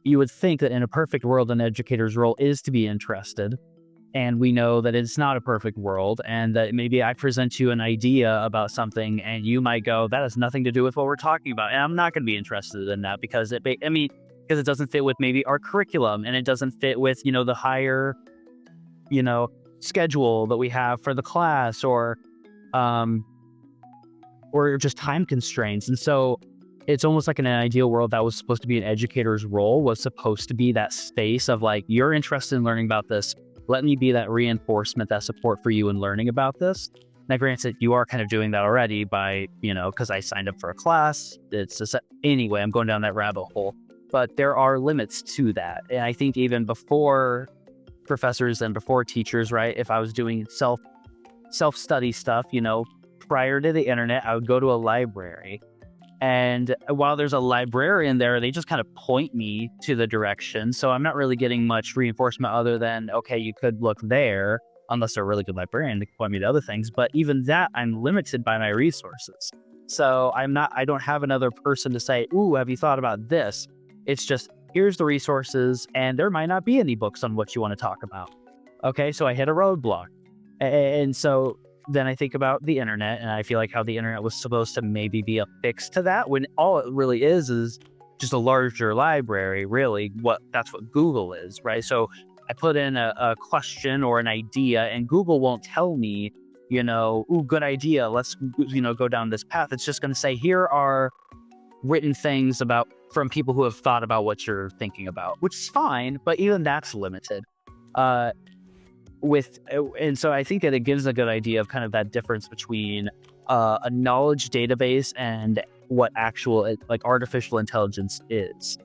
you would think that in a perfect world, an educator's role is to be interested. And we know that it's not a perfect world, and that maybe I present you an idea about something and you might go, that has nothing to do with what we're talking about. And I'm not going to be interested in that because because it doesn't fit with maybe our curriculum, and it doesn't fit with, the higher, you know, schedule that we have for the class, um, or just time constraints. And so it's almost like in an ideal world, that was supposed to be an educator's role, was supposed to be that space of like, you're interested in learning about this. Let me be that reinforcement, that support for you in learning about this. Now, granted, you are kind of doing that already by, because I signed up for a class. Anyway, I'm going down that rabbit hole. But there are limits to that. And I think even before professors and before teachers, right, if I was doing self-study stuff, prior to the internet, I would go to a library. And while there's a librarian there, they just kind of point me to the direction. So I'm not really getting much reinforcement other than, okay, you could look there, unless they're a really good librarian, they can point me to other things. But even that, I'm limited by my resources. So I don't have another person to say, ooh, have you thought about this? It's just, here's the resources, and there might not be any books on what you want to talk about. Okay, so I hit a roadblock. And so then I think about the internet, and I feel like how the internet was supposed to maybe be a fix to that, when all it really is just a larger library, really. That's what Google is, right? So I put in a question or an idea, and Google won't tell me, ooh, good idea, let's, go down this path. It's just going to say, here are written things from people who have thought about what you're thinking about, which is fine, but even that's limited. And so I think that it gives a good idea of kind of that difference between a knowledge database and what actual, like, artificial intelligence is.